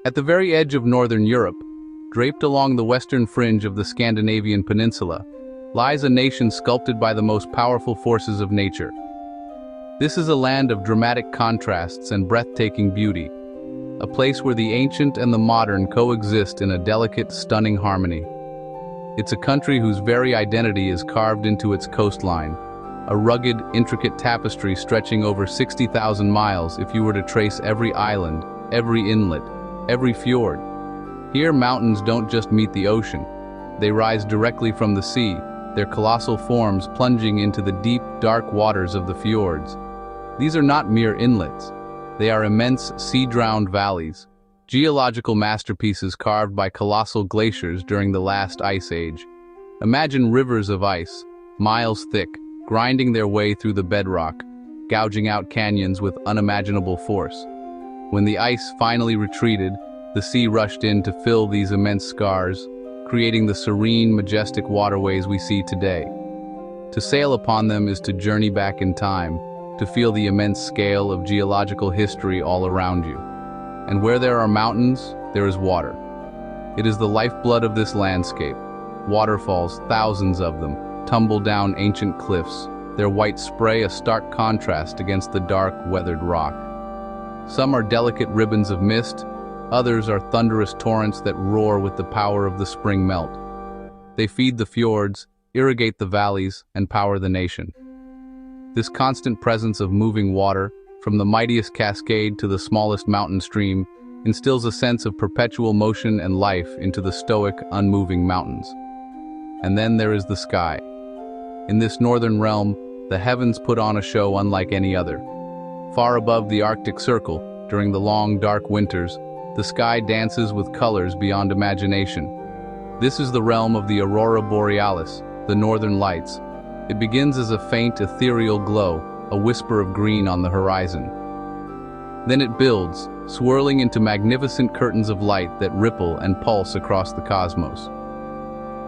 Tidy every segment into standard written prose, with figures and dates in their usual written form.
At the very edge of northern Europe, draped along the western fringe of the Scandinavian peninsula, lies a nation sculpted by the most powerful forces of nature. This is a land of dramatic contrasts and breathtaking beauty, a place where the ancient and the modern coexist in a delicate, stunning harmony. It's a country whose very identity is carved into its coastline, a rugged, intricate tapestry stretching over 60,000 miles if you were to trace every island, every inlet, every fjord. Here, mountains don't just meet the ocean. They rise directly from the sea, their colossal forms plunging into the deep, dark waters of the fjords. These are not mere inlets. They are immense, sea-drowned valleys, geological masterpieces carved by colossal glaciers during the last ice age. Imagine rivers of ice, miles thick, grinding their way through the bedrock, gouging out canyons with unimaginable force. When the ice finally retreated, the sea rushed in to fill these immense scars, creating the serene, majestic waterways we see today. To sail upon them is to journey back in time, to feel the immense scale of geological history all around you. And where there are mountains, there is water. It is the lifeblood of this landscape. Waterfalls, thousands of them, tumble down ancient cliffs, their white spray a stark contrast against the dark, weathered rock. Some are delicate ribbons of mist, others are thunderous torrents that roar with the power of the spring melt. They feed the fjords, irrigate the valleys, and power the nation. This constant presence of moving water, from the mightiest cascade to the smallest mountain stream, instills a sense of perpetual motion and life into the stoic, unmoving mountains. And then there is the sky. In this northern realm, the heavens put on a show unlike any other. Far above the Arctic Circle, during the long, dark winters, the sky dances with colors beyond imagination. This is the realm of the aurora borealis, the northern lights. It begins as a faint, ethereal glow, a whisper of green on the horizon. Then it builds, swirling into magnificent curtains of light that ripple and pulse across the cosmos.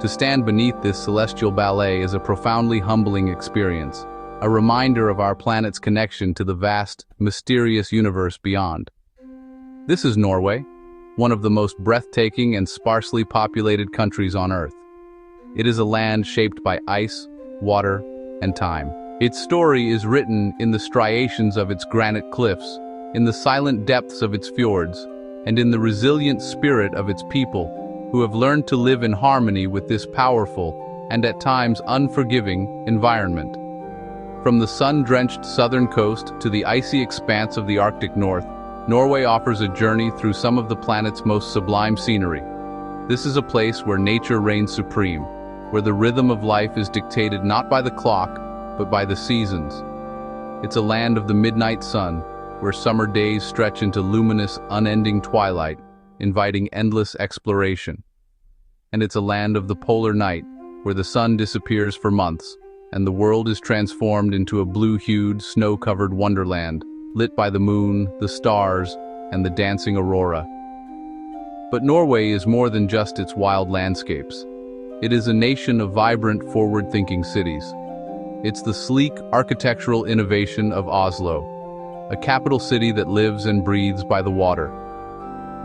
To stand beneath this celestial ballet is a profoundly humbling experience, a reminder of our planet's connection to the vast, mysterious universe beyond. This is Norway, one of the most breathtaking and sparsely populated countries on Earth. It is a land shaped by ice, water, and time. Its story is written in the striations of its granite cliffs, in the silent depths of its fjords, and in the resilient spirit of its people, who have learned to live in harmony with this powerful and at times unforgiving environment. From the sun-drenched southern coast to the icy expanse of the Arctic North, Norway offers a journey through some of the planet's most sublime scenery. This is a place where nature reigns supreme, where the rhythm of life is dictated not by the clock, but by the seasons. It's a land of the midnight sun, where summer days stretch into luminous, unending twilight, inviting endless exploration. And it's a land of the polar night, where the sun disappears for months, and the world is transformed into a blue-hued, snow-covered wonderland, lit by the moon, the stars, and the dancing aurora. But Norway is more than just its wild landscapes. It is a nation of vibrant, forward-thinking cities. It's the sleek, architectural innovation of Oslo, a capital city that lives and breathes by the water.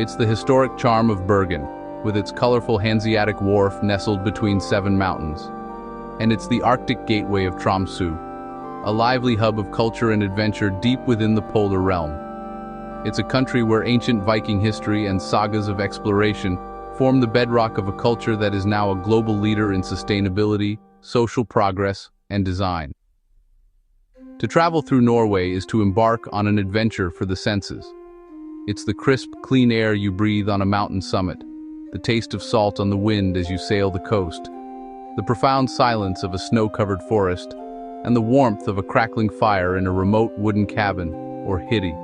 It's the historic charm of Bergen, with its colorful Hanseatic wharf nestled between 7 mountains. And it's the Arctic gateway of Tromsø, a lively hub of culture and adventure deep within the polar realm. It's a country where ancient Viking history and sagas of exploration form the bedrock of a culture that is now a global leader in sustainability, social progress, and design. To travel through Norway is to embark on an adventure for the senses. It's the crisp, clean air you breathe on a mountain summit, the taste of salt on the wind as you sail the coast, the profound silence of a snow-covered forest, and the warmth of a crackling fire in a remote wooden cabin, or hiddy.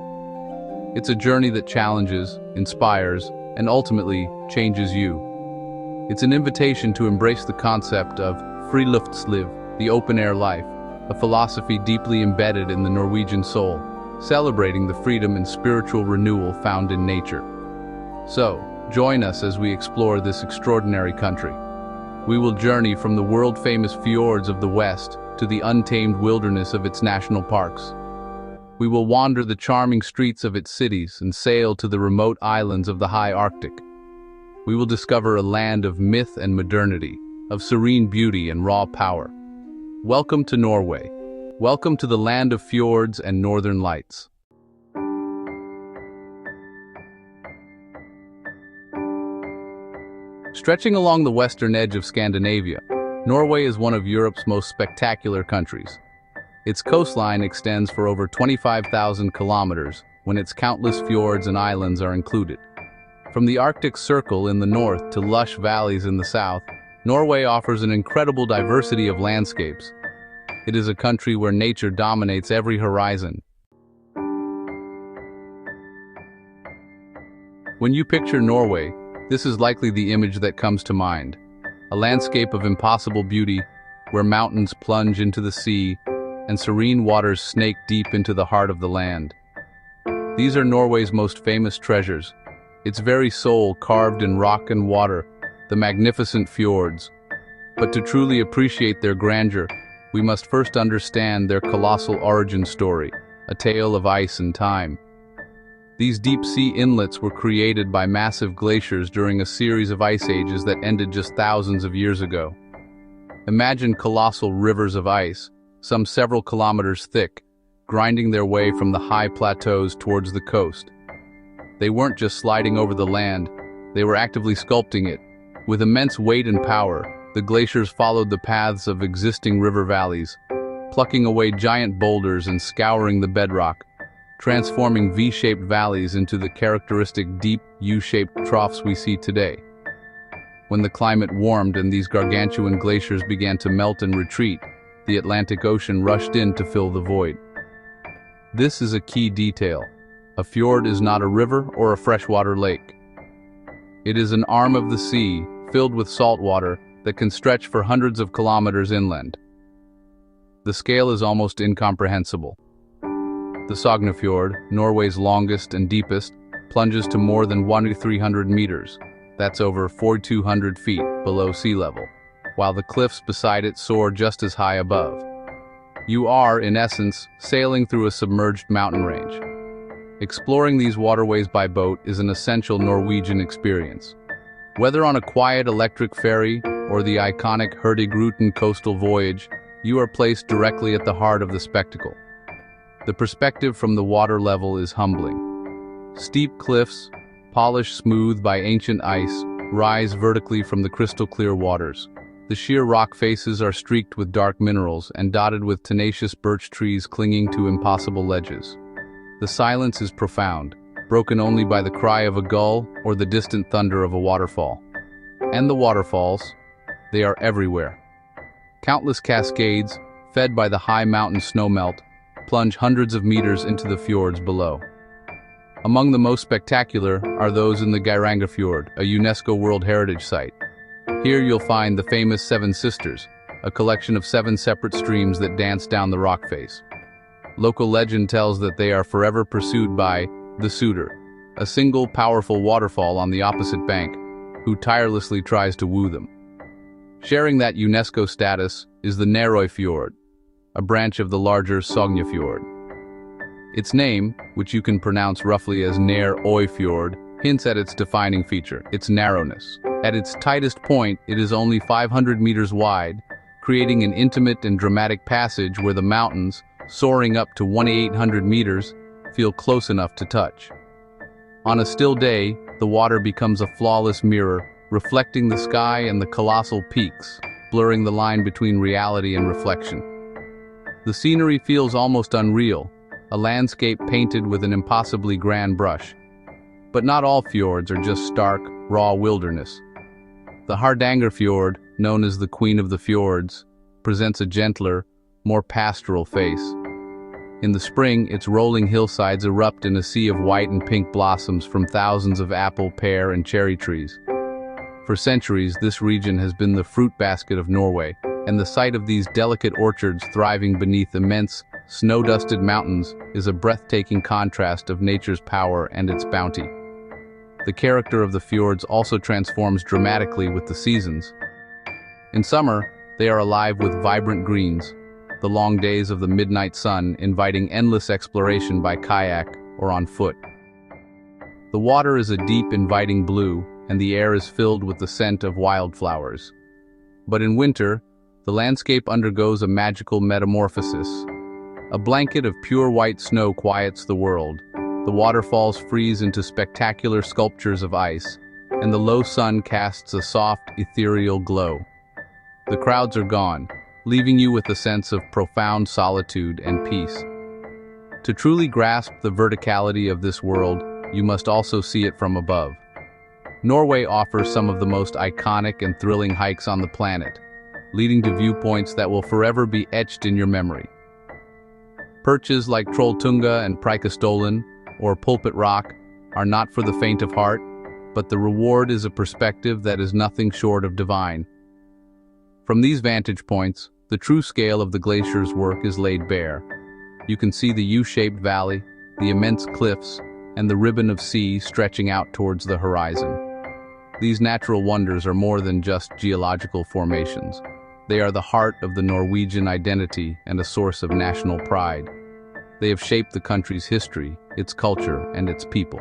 It's a journey that challenges, inspires, and ultimately changes you. It's an invitation to embrace the concept of friluftsliv, the open-air life, a philosophy deeply embedded in the Norwegian soul, celebrating the freedom and spiritual renewal found in nature. So, join us as we explore this extraordinary country. We will journey from the world-famous fjords of the West to the untamed wilderness of its national parks. We will wander the charming streets of its cities and sail to the remote islands of the high Arctic. We will discover a land of myth and modernity, of serene beauty and raw power. Welcome to Norway. Welcome to the land of fjords and northern lights. Stretching along the western edge of Scandinavia, Norway is one of Europe's most spectacular countries. Its coastline extends for over 25,000 kilometers, when its countless fjords and islands are included. From the Arctic Circle in the north to lush valleys in the south, Norway offers an incredible diversity of landscapes. It is a country where nature dominates every horizon. When you picture Norway, this is likely the image that comes to mind. A landscape of impossible beauty, where mountains plunge into the sea, and serene waters snake deep into the heart of the land. These are Norway's most famous treasures, its very soul carved in rock and water, the magnificent fjords. But to truly appreciate their grandeur, we must first understand their colossal origin story, a tale of ice and time. These deep-sea inlets were created by massive glaciers during a series of ice ages that ended just thousands of years ago. Imagine colossal rivers of ice, some several kilometers thick, grinding their way from the high plateaus towards the coast. They weren't just sliding over the land, they were actively sculpting it. With immense weight and power, the glaciers followed the paths of existing river valleys, plucking away giant boulders and scouring the bedrock, transforming V-shaped valleys into the characteristic deep U-shaped troughs we see today. When the climate warmed and these gargantuan glaciers began to melt and retreat, the Atlantic Ocean rushed in to fill the void. This is a key detail. A fjord is not a river or a freshwater lake. It is an arm of the sea, filled with salt water, that can stretch for hundreds of kilometers inland. The scale is almost incomprehensible. The Sognefjord, Norway's longest and deepest, plunges to more than 1,300 meters. That's over 4,200 feet below sea level, while the cliffs beside it soar just as high above. You are, in essence, sailing through a submerged mountain range. Exploring these waterways by boat is an essential Norwegian experience. Whether on a quiet electric ferry or the iconic Hurtigruten coastal voyage, you are placed directly at the heart of the spectacle. The perspective from the water level is humbling. Steep cliffs, polished smooth by ancient ice, rise vertically from the crystal-clear waters. The sheer rock faces are streaked with dark minerals and dotted with tenacious birch trees clinging to impossible ledges. The silence is profound, broken only by the cry of a gull or the distant thunder of a waterfall. And the waterfalls, they are everywhere. Countless cascades, fed by the high mountain snowmelt, plunge hundreds of meters into the fjords below. Among the most spectacular are those in the Geirangerfjord, a UNESCO World Heritage Site. Here you'll find the famous Seven Sisters, a collection of 7 separate streams that dance down the rock face. Local legend tells that they are forever pursued by the suitor, a single powerful waterfall on the opposite bank, who tirelessly tries to woo them. Sharing that UNESCO status is the Nærøyfjord, a branch of the larger Sognefjord. Its name, which you can pronounce roughly as Nærøyfjord, hints at its defining feature, its narrowness. At its tightest point, it is only 500 meters wide, creating an intimate and dramatic passage where the mountains, soaring up to 1,800 meters, feel close enough to touch. On a still day, the water becomes a flawless mirror, reflecting the sky and the colossal peaks, blurring the line between reality and reflection. The scenery feels almost unreal, a landscape painted with an impossibly grand brush. But not all fjords are just stark, raw wilderness. The Hardangerfjord, known as the Queen of the Fjords, presents a gentler, more pastoral face. In the spring, its rolling hillsides erupt in a sea of white and pink blossoms from thousands of apple, pear, and cherry trees. For centuries, this region has been the fruit basket of Norway, and the sight of these delicate orchards thriving beneath immense, snow-dusted mountains is a breathtaking contrast of nature's power and its bounty. The character of the fjords also transforms dramatically with the seasons. In summer, they are alive with vibrant greens, the long days of the midnight sun inviting endless exploration by kayak or on foot. The water is a deep, inviting blue, and the air is filled with the scent of wildflowers. But in winter, the landscape undergoes a magical metamorphosis. A blanket of pure white snow quiets the world. The waterfalls freeze into spectacular sculptures of ice, and the low sun casts a soft, ethereal glow. The crowds are gone, leaving you with a sense of profound solitude and peace. To truly grasp the verticality of this world, you must also see it from above. Norway offers some of the most iconic and thrilling hikes on the planet, leading to viewpoints that will forever be etched in your memory. Perches like Trolltunga and Preikestolen, or Pulpit Rock, are not for the faint of heart, but the reward is a perspective that is nothing short of divine. From these vantage points, the true scale of the glacier's work is laid bare. You can see the U-shaped valley, the immense cliffs, and the ribbon of sea stretching out towards the horizon. These natural wonders are more than just geological formations. They are the heart of the Norwegian identity and a source of national pride. They have shaped the country's history, its culture, and its people.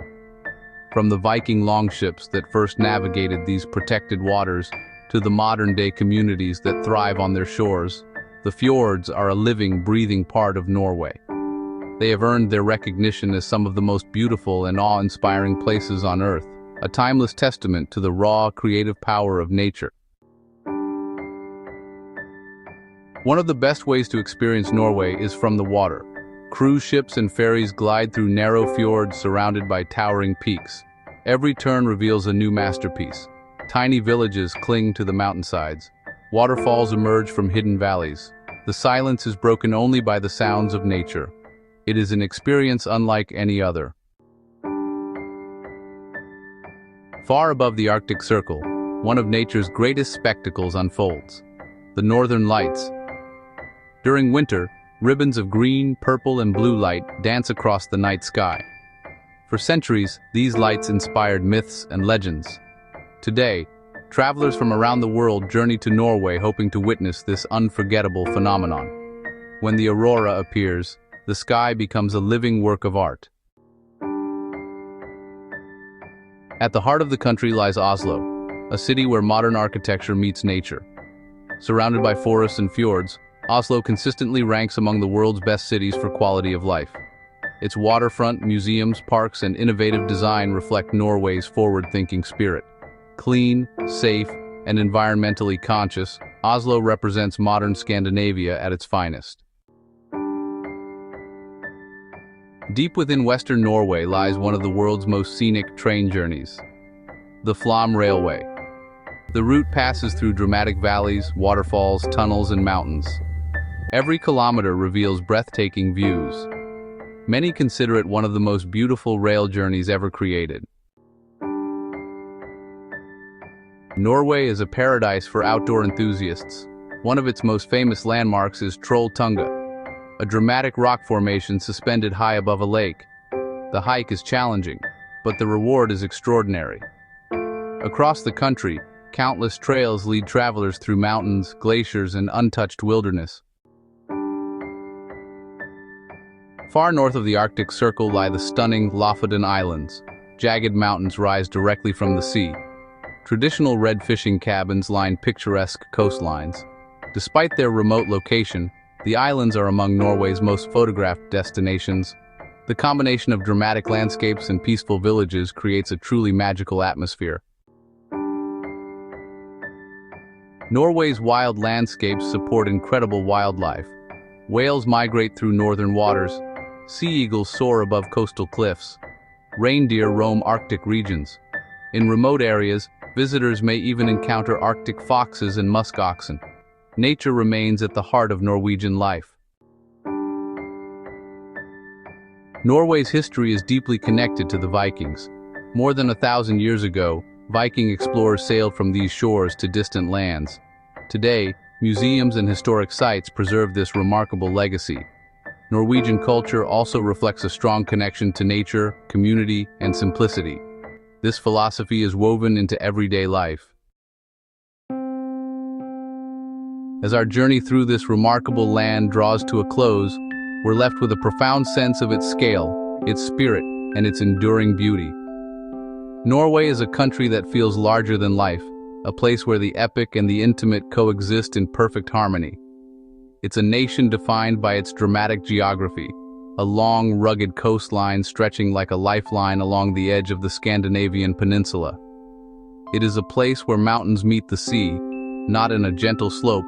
From the Viking longships that first navigated these protected waters to the modern-day communities that thrive on their shores, the fjords are a living, breathing part of Norway. They have earned their recognition as some of the most beautiful and awe-inspiring places on Earth, a timeless testament to the raw, creative power of nature. One of the best ways to experience Norway is from the water. Cruise ships and ferries glide through narrow fjords surrounded by towering peaks. Every turn reveals a new masterpiece. Tiny villages cling to the mountainsides. Waterfalls emerge from hidden valleys. The silence is broken only by the sounds of nature. It is an experience unlike any other. Far above the Arctic Circle, one of nature's greatest spectacles unfolds: the Northern Lights. During winter, ribbons of green, purple, and blue light dance across the night sky. For centuries, these lights inspired myths and legends. Today, travelers from around the world journey to Norway hoping to witness this unforgettable phenomenon. When the aurora appears, the sky becomes a living work of art. At the heart of the country lies Oslo, a city where modern architecture meets nature. Surrounded by forests and fjords, Oslo consistently ranks among the world's best cities for quality of life. Its waterfront, museums, parks, and innovative design reflect Norway's forward-thinking spirit. Clean, safe, and environmentally conscious, Oslo represents modern Scandinavia at its finest. Deep within western Norway lies one of the world's most scenic train journeys, the Flåm Railway. The route passes through dramatic valleys, waterfalls, tunnels, and mountains. Every kilometer reveals breathtaking views. Many consider it one of the most beautiful rail journeys ever created. Norway is a paradise for outdoor enthusiasts. One of its most famous landmarks is Trolltunga, a dramatic rock formation suspended high above a lake. The hike is challenging, but the reward is extraordinary. Across the country, countless trails lead travelers through mountains, glaciers, and untouched wilderness. Far north of the Arctic Circle lie the stunning Lofoten Islands. Jagged mountains rise directly from the sea. Traditional red fishing cabins line picturesque coastlines. Despite their remote location, the islands are among Norway's most photographed destinations. The combination of dramatic landscapes and peaceful villages creates a truly magical atmosphere. Norway's wild landscapes support incredible wildlife. Whales migrate through northern waters. Sea eagles soar above coastal cliffs. Reindeer roam Arctic regions. In remote areas, visitors may even encounter Arctic foxes and musk oxen. Nature remains at the heart of Norwegian life. Norway's history is deeply connected to the Vikings. More than 1,000 years ago, Viking explorers sailed from these shores to distant lands. Today, museums and historic sites preserve this remarkable legacy. Norwegian culture also reflects a strong connection to nature, community, and simplicity. This philosophy is woven into everyday life. As our journey through this remarkable land draws to a close, we're left with a profound sense of its scale, its spirit, and its enduring beauty. Norway is a country that feels larger than life, a place where the epic and the intimate coexist in perfect harmony. It's a nation defined by its dramatic geography, a long, rugged coastline stretching like a lifeline along the edge of the Scandinavian peninsula. It is a place where mountains meet the sea, not in a gentle slope,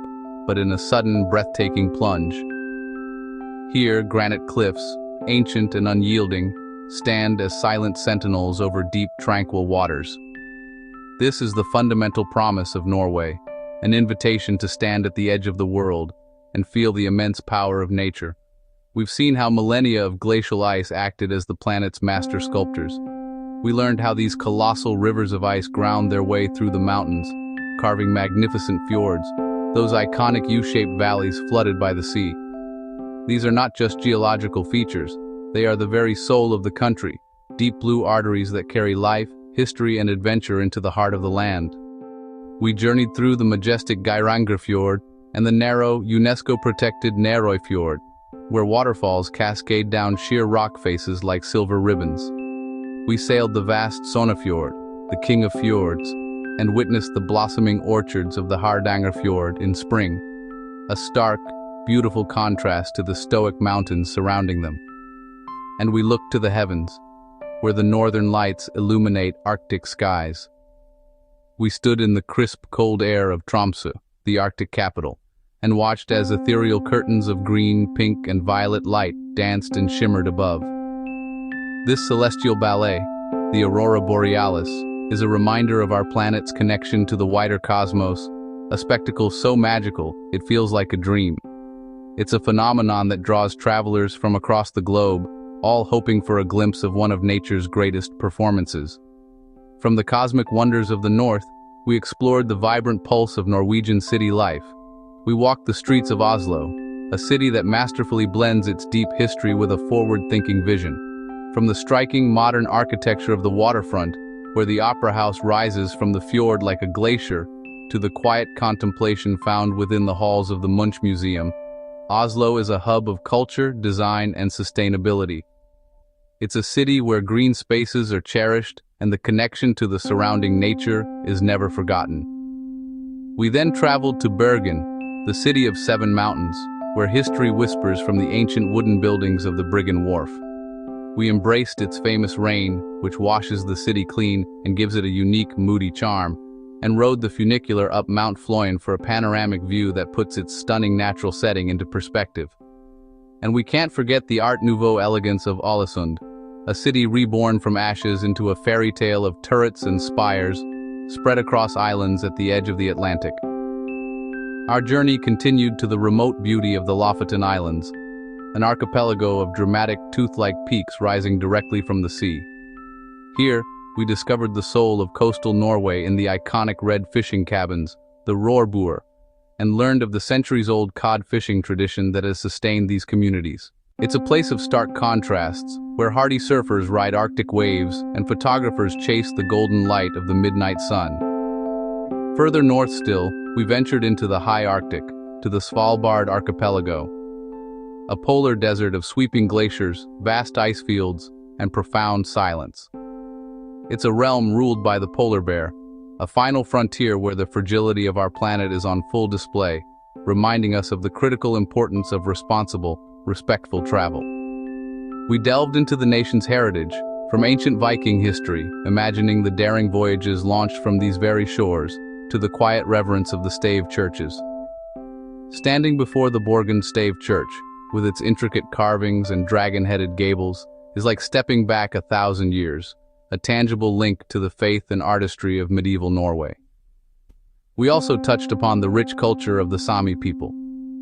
but in a sudden, breathtaking plunge. Here, granite cliffs, ancient and unyielding, stand as silent sentinels over deep, tranquil waters. This is the fundamental promise of Norway, an invitation to stand at the edge of the world and feel the immense power of nature. We've seen how millennia of glacial ice acted as the planet's master sculptors. We learned how these colossal rivers of ice ground their way through the mountains, carving magnificent fjords, those iconic U-shaped valleys flooded by the sea. These are not just geological features, they are the very soul of the country, deep blue arteries that carry life, history, and adventure into the heart of the land. We journeyed through the majestic Geirangerfjord and the narrow, UNESCO-protected Nærøyfjord, where waterfalls cascade down sheer rock faces like silver ribbons. We sailed the vast Sognefjord, the king of fjords, and witnessed the blossoming orchards of the Hardangerfjord in spring, a stark, beautiful contrast to the stoic mountains surrounding them. And we looked to the heavens, where the northern lights illuminate Arctic skies. We stood in the crisp, cold air of Tromsø, the Arctic capital, and watched as ethereal curtains of green, pink, and violet light danced and shimmered above. This celestial ballet, the Aurora Borealis, is a reminder of our planet's connection to the wider cosmos, a spectacle so magical it feels like a dream. It's a phenomenon that draws travelers from across the globe, all hoping for a glimpse of one of nature's greatest performances. From the cosmic wonders of the north, we explored the vibrant pulse of Norwegian city life. We walked the streets of Oslo, a city that masterfully blends its deep history with a forward-thinking vision. From the striking modern architecture of the waterfront, where the opera house rises from the fjord like a glacier, to the quiet contemplation found within the halls of the Munch Museum, Oslo is a hub of culture, design, and sustainability. It's a city where green spaces are cherished and the connection to the surrounding nature is never forgotten. We then traveled to Bergen, the city of 7 mountains, where history whispers from the ancient wooden buildings of the Bryggen Wharf. We embraced its famous rain, which washes the city clean and gives it a unique, moody charm, and rode the funicular up Mount Flåm for a panoramic view that puts its stunning natural setting into perspective. And we can't forget the Art Nouveau elegance of Ålesund, a city reborn from ashes into a fairy tale of turrets and spires spread across islands at the edge of the Atlantic. Our journey continued to the remote beauty of the Lofoten Islands, an archipelago of dramatic, tooth-like peaks rising directly from the sea. Here, we discovered the soul of coastal Norway in the iconic red fishing cabins, the Rorbuer, and learned of the centuries-old cod fishing tradition that has sustained these communities. It's a place of stark contrasts, where hardy surfers ride Arctic waves and photographers chase the golden light of the midnight sun. Further north still, we ventured into the high Arctic, to the Svalbard archipelago, a polar desert of sweeping glaciers, vast ice fields, and profound silence. It's a realm ruled by the polar bear, a final frontier where the fragility of our planet is on full display, reminding us of the critical importance of responsible, respectful travel. We delved into the nation's heritage, from ancient Viking history, imagining the daring voyages launched from these very shores, to the quiet reverence of the stave churches. Standing before the Borgen Stave Church, with its intricate carvings and dragon-headed gables, is like stepping back 1,000 years, a tangible link to the faith and artistry of medieval Norway. We also touched upon the rich culture of the Sami people,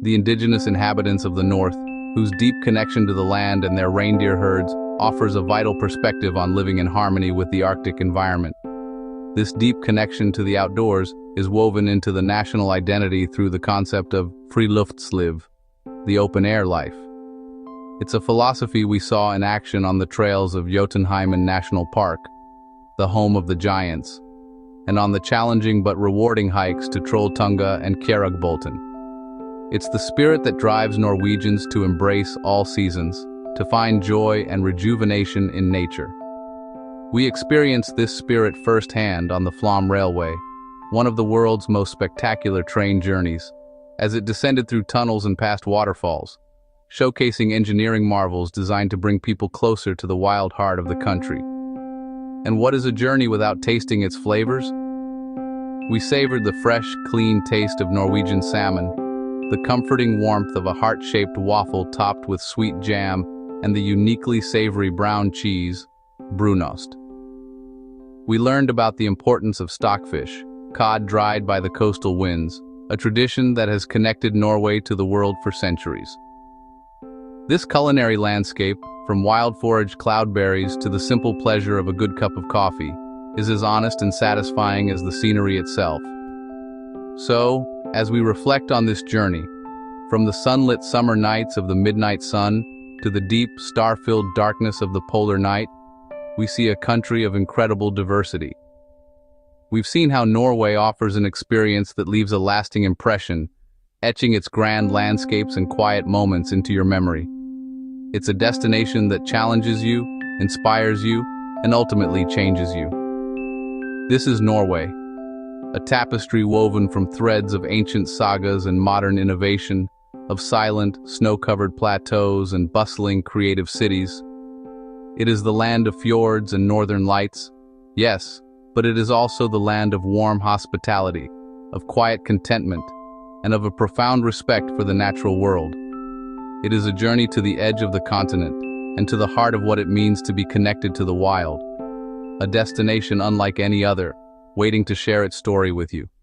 the indigenous inhabitants of the north, whose deep connection to the land and their reindeer herds offers a vital perspective on living in harmony with the Arctic environment. This deep connection to the outdoors is woven into the national identity through the concept of friluftsliv, the open-air life. It's a philosophy we saw in action on the trails of Jotunheimen National Park, the home of the giants, and on the challenging but rewarding hikes to Trolltunga and Kjeragbolten, It's the spirit that drives Norwegians to embrace all seasons, to find joy and rejuvenation in nature. We experienced this spirit firsthand on the Flåm Railway, one of the world's most spectacular train journeys, as it descended through tunnels and past waterfalls, showcasing engineering marvels designed to bring people closer to the wild heart of the country. And what is a journey without tasting its flavors? We savored the fresh, clean taste of Norwegian salmon, the comforting warmth of a heart-shaped waffle topped with sweet jam, and the uniquely savory brown cheese, brunost. We learned about the importance of stockfish, cod dried by the coastal winds, a tradition that has connected Norway to the world for centuries. This culinary landscape, from wild-foraged cloudberries to the simple pleasure of a good cup of coffee, is as honest and satisfying as the scenery itself. So, as we reflect on this journey, from the sunlit summer nights of the midnight sun to the deep, star-filled darkness of the polar night, we see a country of incredible diversity. We've seen how Norway offers an experience that leaves a lasting impression, etching its grand landscapes and quiet moments into your memory. It's a destination that challenges you, inspires you, and ultimately changes you. This is Norway, a tapestry woven from threads of ancient sagas and modern innovation, of silent, snow-covered plateaus and bustling, creative cities. It is the land of fjords and northern lights, yes, but it is also the land of warm hospitality, of quiet contentment, and of a profound respect for the natural world. It is a journey to the edge of the continent and to the heart of what it means to be connected to the wild, a destination unlike any other, waiting to share its story with you.